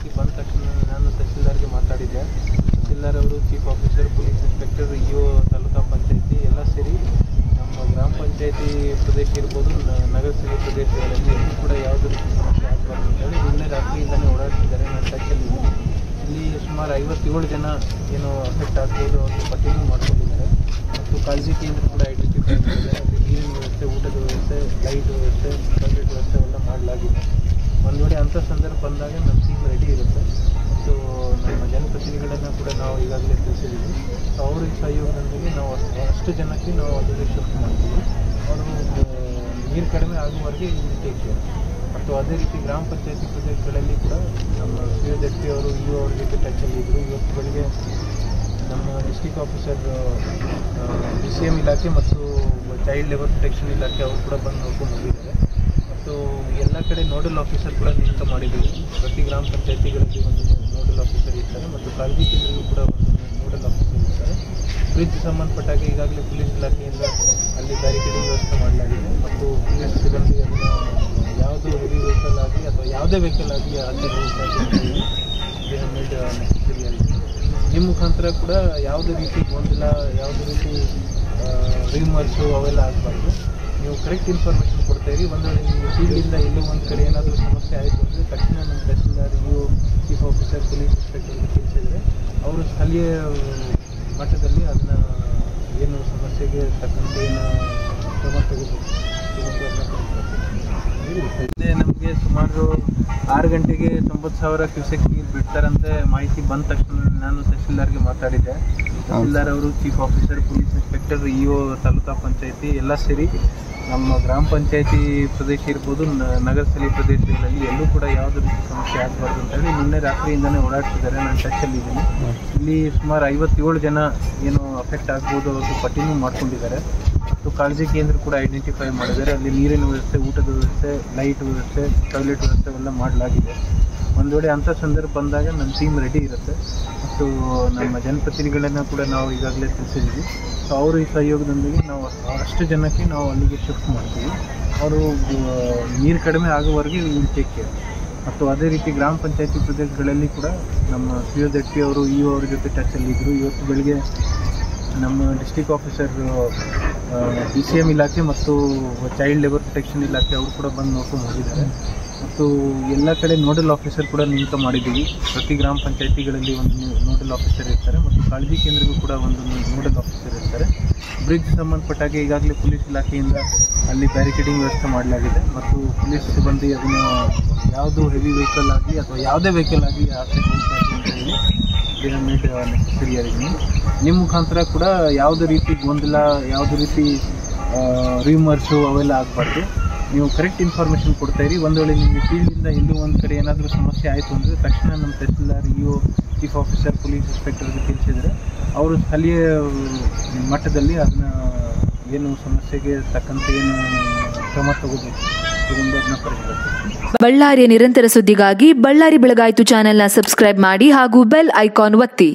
ಮಾಹಿತಿ ಬಂದ ತಕ್ಷಣ ನಾನು ತಹಸೀಲ್ದಾರ್ಗೆ ಮಾತಾಡಿದ್ದೆ. ತಹಸೀಲ್ದಾರ್ ಅವರು, chief officer, police inspector, EO, taluka ಪಂಚಾಯತಿ ಎಲ್ಲ ಸೇರಿ ನಮ್ಮ ಗ್ರಾಮ ಪಂಚಾಯತಿ ಪ್ರದೇಶ ಇರ್ಬೋದು, ನಗರ ಸ್ಥಳೀಯ ಪ್ರದೇಶಗಳಲ್ಲಿ ಎಲ್ಲೂ ಕೂಡ ಯಾವುದೇ ರೀತಿ ಸಮಸ್ಯೆ ಆಗಬಾರ್ದು ಅಂತೇಳಿ ನಿನ್ನೆ ರಾತ್ರಿಯಿಂದಲೇ ಓಡಾಡ್ತಿದ್ದಾರೆ. ನಾನು ಟಚ್ಚಲ್ಲಿ ಇಲ್ಲಿ ಸುಮಾರು 57 ಜನ ಏನು ಅಫೆಕ್ಟ್ ಆಗ್ಬೋದು ಅವ್ರಿಗೆ ಪಟ್ಟಿನೂ ಮಾಡ್ಕೊಂಡಿದ್ದಾರೆ ಮತ್ತು ಕಾಳಜಿ ಕೇಂದ್ರ ಕೂಡ ಐಡೆಂಟಿಫೈ ಮಾಡಿದೆ. ಅಲ್ಲಿ ನೀರಿನ ವ್ಯವಸ್ಥೆ, ಊಟದ ವ್ಯವಸ್ಥೆ, ಲೈಟ್ ವ್ಯವಸ್ಥೆ, ಟಾಯ್ಲೆಟ್ ವ್ಯವಸ್ಥೆ ಎಲ್ಲ ಮಾಡಲಾಗಿದೆ. ಒಂದು ವೇಳೆ ಅಂಥ ಸಂದರ್ಭ ಬಂದಾಗ ನಮ್ಮ ಟೀಮ್ ರೆಡಿ ಇರುತ್ತೆ ಮತ್ತು ನಮ್ಮ ಜನಪ್ರತಿನಿಧಿಗಳನ್ನು ಕೂಡ ನಾವು ಈಗಾಗಲೇ ತಿಳಿಸಿದ್ದೀವಿ. ಸೊ ಅವ್ರ ಸಹಯೋಗದೊಂದಿಗೆ ನಾವು ಅಷ್ಟು ಜನಕ್ಕೆ ನಾವು ಅಲ್ಲಿಗೆ ಶಿಫ್ಟ್ ಮಾಡ್ತೀವಿ. ಅವರು ನೀರು ಕಡಿಮೆ ಆಗುವವರೆಗೆ ಟೇಕ್ ಕೇರ್. ಮತ್ತು ಅದೇ ರೀತಿ ಗ್ರಾಮ ಪಂಚಾಯತಿ ಪ್ರದೇಶಗಳಲ್ಲಿ ಕೂಡ ನಮ್ಮ COZP ಅವರು, ಇಒ ಅವ್ರ ಜೊತೆ ಟಚ್ಚಲ್ಲಿ ಇದ್ದರು. ಇವತ್ತು ಬೆಳಿಗ್ಗೆ ನಮ್ಮ ಡಿಸ್ಟ್ರಿಕ್ಟ್ ಆಫೀಸರ್, BCM ಇಲಾಖೆ ಮತ್ತು ಚೈಲ್ಡ್ ಲೇಬರ್ ಪ್ರೊಟೆಕ್ಷನ್ ಇಲಾಖೆ ಅವರು ಕೂಡ ಬಂದು ನೋಡ್ಕೊಂಡು ಹೋಗಿದ್ದಾರೆ. ಮತ್ತು ಎಲ್ಲ ಕಡೆ ನೋಡಲ್ ಆಫೀಸರ್ ಕೂಡ ನೇಮಕ ಮಾಡಿದ್ದೀವಿ. ಪ್ರತಿ ಗ್ರಾಮ ಪಂಚಾಯತಿಗಳಲ್ಲಿ ಒಂದು ನೋಡಲ್ ಆಫೀಸರ್ ಇರ್ತಾರೆ ಮತ್ತು ಕಾಳಜಿ ಕೇಂದ್ರಗಳು ಕೂಡ ಒಂದು ನೋಡಲ್ ಆಫೀಸರ್ ಇರ್ತಾರೆ. ಬ್ರಿಡ್ಜ್ ಸಂಬಂಧಪಟ್ಟಾಗ ಈಗಾಗಲೇ ಪೊಲೀಸ್ ಇಲಾಖೆಯಿಂದ ಅಲ್ಲಿ ಬ್ಯಾರಿಕೇಡಿಂಗ್ ವ್ಯವಸ್ಥೆ ಮಾಡಲಾಗಿದೆ ಮತ್ತು ಪೊಲೀಸ್ ಸಿಬ್ಬಂದಿ ಅದನ್ನು ಯಾವುದು ಹೆವಿ ವೆಹಿಕಲ್ ಆಗಿ ಅಥವಾ ಯಾವುದೇ ವೆಹಿಕಲ್ ಆಗಿ ಆಚೆ ಹೋಗ್ತಾರೆ ನಿಮ್ಮ ಮುಖಾಂತರ ಕೂಡ ಯಾವುದೇ ರೀತಿ ಗೊಂದಲ, ಯಾವುದೇ ರೀತಿ ರೀಮರ್ಸು ಅವೆಲ್ಲ ಆಗಬಾರ್ದು. ನೀವು ಕರೆಕ್ಟ್ ಇನ್ಫಾರ್ಮೇಷನ್ ಕೊಡ್ತಾಯಿರಿ. ಒಂದು ವೇಳೆ ನೀವು ಫೀಲ್ಡಿಂದ ಎಲ್ಲೋ ಒಂದು ಕಡೆ ಏನಾದರೂ ಸಮಸ್ಯೆ ಆಯಿತು ಅಂದರೆ ತಕ್ಷಣ ನಮ್ಮ ತಹಸೀಲ್ದಾರ್, ಇಒ, ಚೀಫ್ ಆಫೀಸರ್, ಪೊಲೀಸ್ ಇನ್ಸ್ಪೆಕ್ಟರ್ಗೆ ತಿಳಿಸಿದರೆ ಅವರು ಸ್ಥಳೀಯ ಮಟ್ಟದಲ್ಲಿ ಅದನ್ನ ಏನು ಸಮಸ್ಯೆಗೆ ತಕ್ಕಂತೆ ಏನು ಕ್ರಮ ತಗೋಬೇಕು. ನಮಗೆ ಸುಮಾರು 6 ಗಂಟೆಗೆ 90,000 ಕ್ಯೂಸೆಕ್ ನೀರು ಬಿಡ್ತಾರಂತೆ ಮಾಹಿತಿ ಬಂದ ತಕ್ಷಣ ನಾನು ತಹಸೀಲ್ದಾರ್ಗೆ ಮಾತಾಡಿದ್ದೆ. ತಹಸೀಲ್ದಾರ್ ಅವರು, chief officer, police inspector, EO, taluka ಪಂಚಾಯತಿ ಎಲ್ಲ ಸೇರಿ ನಮ್ಮ ಗ್ರಾಮ ಪಂಚಾಯತಿ ಪ್ರದೇಶ ಇರ್ಬೋದು, ನಗರ ಸ್ಥಳೀಯ ಪ್ರದೇಶಗಳಲ್ಲಿ ಎಲ್ಲೂ ಕೂಡ ಯಾವುದೇ ರೀತಿ ಸಮಸ್ಯೆ ಆಗಬಾರ್ದು ಅಂತೇಳಿ ನಿನ್ನೆ ರಾತ್ರಿಯಿಂದಲೇ ಓಡಾಡ್ತಿದ್ದಾರೆ. ನಾನು ಟಚ್ಚಲ್ಲಿದ್ದೀನಿ. ಇಲ್ಲಿ ಸುಮಾರು 57 ಜನ ಏನು ಅಫೆಕ್ಟ್ ಆಗ್ಬೋದು ಅವ್ರಿಗೆ ಪಟ್ಟಿನೂ ಮಾಡ್ಕೊಂಡಿದ್ದಾರೆ ಮತ್ತು ಕಾಳಜಿ ಕೇಂದ್ರ ಕೂಡ ಐಡೆಂಟಿಫೈ ಮಾಡಿದ್ದಾರೆ. ಅಲ್ಲಿ ನೀರಿನ ವ್ಯವಸ್ಥೆ, ಊಟದ ವ್ಯವಸ್ಥೆ, ಲೈಟ್ ವ್ಯವಸ್ಥೆ, ಟಾಯ್ಲೆಟ್ ವ್ಯವಸ್ಥೆ ಎಲ್ಲ ಮಾಡಲಾಗಿದೆ. ಒಂದು ವೇಳೆ ಅಂಥ ಸಂದರ್ಭ ಬಂದಾಗ ನಮ್ಮ ಟೀಮ್ ರೆಡಿ ಇರುತ್ತೆ ಮತ್ತು ನಮ್ಮ ಜನಪ್ರತಿನಿಧಿಗಳನ್ನು ಕೂಡ ನಾವು ಈಗಾಗಲೇ ತಿಳಿಸಿದ್ದೀವಿ. ಸೊ ಅವರು ಈ ಸಹಯೋಗದೊಂದಿಗೆ ನಾವು ಅಷ್ಟು ಜನಕ್ಕೆ ನಾವು ಅಲ್ಲಿಗೆ ಶಿಫ್ಟ್ ಮಾಡ್ತೀವಿ. ಅವರು ನೀರು ಕಡಿಮೆ ಆಗುವವರೆಗೆ ವಿಲ್ ಟೇಕ್ ಕೇರ್. ಮತ್ತು ಅದೇ ರೀತಿ ಗ್ರಾಮ ಪಂಚಾಯತಿ ಪ್ರದೇಶಗಳಲ್ಲಿ ಕೂಡ ನಮ್ಮ COZP ಅವರು, ಇಒ ಅವ್ರ ಜೊತೆ ಟಚ್ಚಲ್ಲಿದ್ದರು. ಇವತ್ತು ಬೆಳಗ್ಗೆ ನಮ್ಮ ಡಿಸ್ಟ್ರಿಕ್ಟ್ ಆಫೀಸರ್, BCM ಇಲಾಖೆ ಮತ್ತು ಚೈಲ್ಡ್ ಲೇಬರ್ ಪ್ರೊಟೆಕ್ಷನ್ ಇಲಾಖೆ ಅವರು ಕೂಡ ಬಂದು ನೋಡ್ಕೊಂಡು ಹೋಗಿದ್ದಾರೆ. ಮತ್ತು ಎಲ್ಲ ಕಡೆ ನೋಡಲ್ ಆಫೀಸರ್ ಕೂಡ ನೇಮಕ ಮಾಡಿದ್ದೀವಿ. ಪ್ರತಿ ಗ್ರಾಮ ಪಂಚಾಯತಿಗಳಲ್ಲಿ ಒಂದು ನೋಡಲ್ ಆಫೀಸರ್ ಇರ್ತಾರೆ ಮತ್ತು ಕಾಳಜಿ ಕೇಂದ್ರಕ್ಕೂ ಕೂಡ ಒಂದು ನೋಡಲ್ ಆಫೀಸರ್ ಇರ್ತಾರೆ. ಬ್ರಿಡ್ಜ್ ಸಂಬಂಧಪಟ್ಟಾಗ ಈಗಾಗಲೇ ಪೊಲೀಸ್ ಇಲಾಖೆಯಿಂದ ಅಲ್ಲಿ ಬ್ಯಾರಿಕೇಡಿಂಗ್ ವ್ಯವಸ್ಥೆ ಮಾಡಲಾಗಿದೆ ಮತ್ತು ಪೊಲೀಸ್ ಸಿಬ್ಬಂದಿ ಅದನ್ನು ಯಾವುದು ಹೆವಿ ವೆಹಿಕಲ್ ಆಗಲಿ ಅಥವಾ ಯಾವುದೇ ವೆಹಿಕಲ್ ಆಗಲಿ ಆಚೆ ಹೋಗ್ಬಾರ್ದು ಅಂತ ಹೇಳಿ ನೆಸೆಸರಿಯಾಗಿ ನಿಮ್ಮ ಮುಖಾಂತರ ಕೂಡ ಯಾವುದೇ ರೀತಿ ಗೊಂದಲ, ಯಾವುದೇ ರೀತಿ ರೀಮರ್ಸು ಅವೆಲ್ಲ ಆಗಬಾರ್ದು. ನೀವು ಕರೆಕ್ಟ್ ಇನ್ಫಾರ್ಮೇಷನ್ ಕೊಡ್ತಾಯಿರಿ. ಒಂದು ವೇಳೆ ನಿಮಗೆ ಫೀಲ್ಡಿಂದ ಎಲ್ಲೂ ಒಂದು ಕಡೆ ಏನಾದರೂ ಸಮಸ್ಯೆ ಆಯಿತು ಅಂದರೆ ತಕ್ಷಣ ನಮ್ಮ ತಹಸೀಲ್ದಾರ್, ಇಒ, ಚೀಫ್ ಆಫೀಸರ್, ಪೊಲೀಸ್ ಇನ್ಸ್ಪೆಕ್ಟರ್ಗೆ ತಿಳಿಸಿದರೆ ಅವರು ಸ್ಥಳೀಯ ಮಟ್ಟದಲ್ಲಿ ಅದನ್ನು ಏನು ಸಮಸ್ಯೆಗೆ ತಕ್ಕಂತೆ ಏನು ಕ್ರಮ ತಗೋಬೇಕು ತಗೊಂಡು ಅದನ್ನ ಪರಿಹರಿಸಬೇಕು. ಬಳ್ಳಾರಿಯ ನಿರಂತರ ಸುದ್ದಿಗಾಗಿ ಬಳ್ಳಾರಿ ಬೆಳಗಾಯಿತು ಚಾನೆಲ್ನ ಸಬ್ಸ್ಕ್ರೈಬ್ ಮಾಡಿ ಹಾಗೂ ಬೆಲ್ ಐಕಾನ್ ಒತ್ತಿ.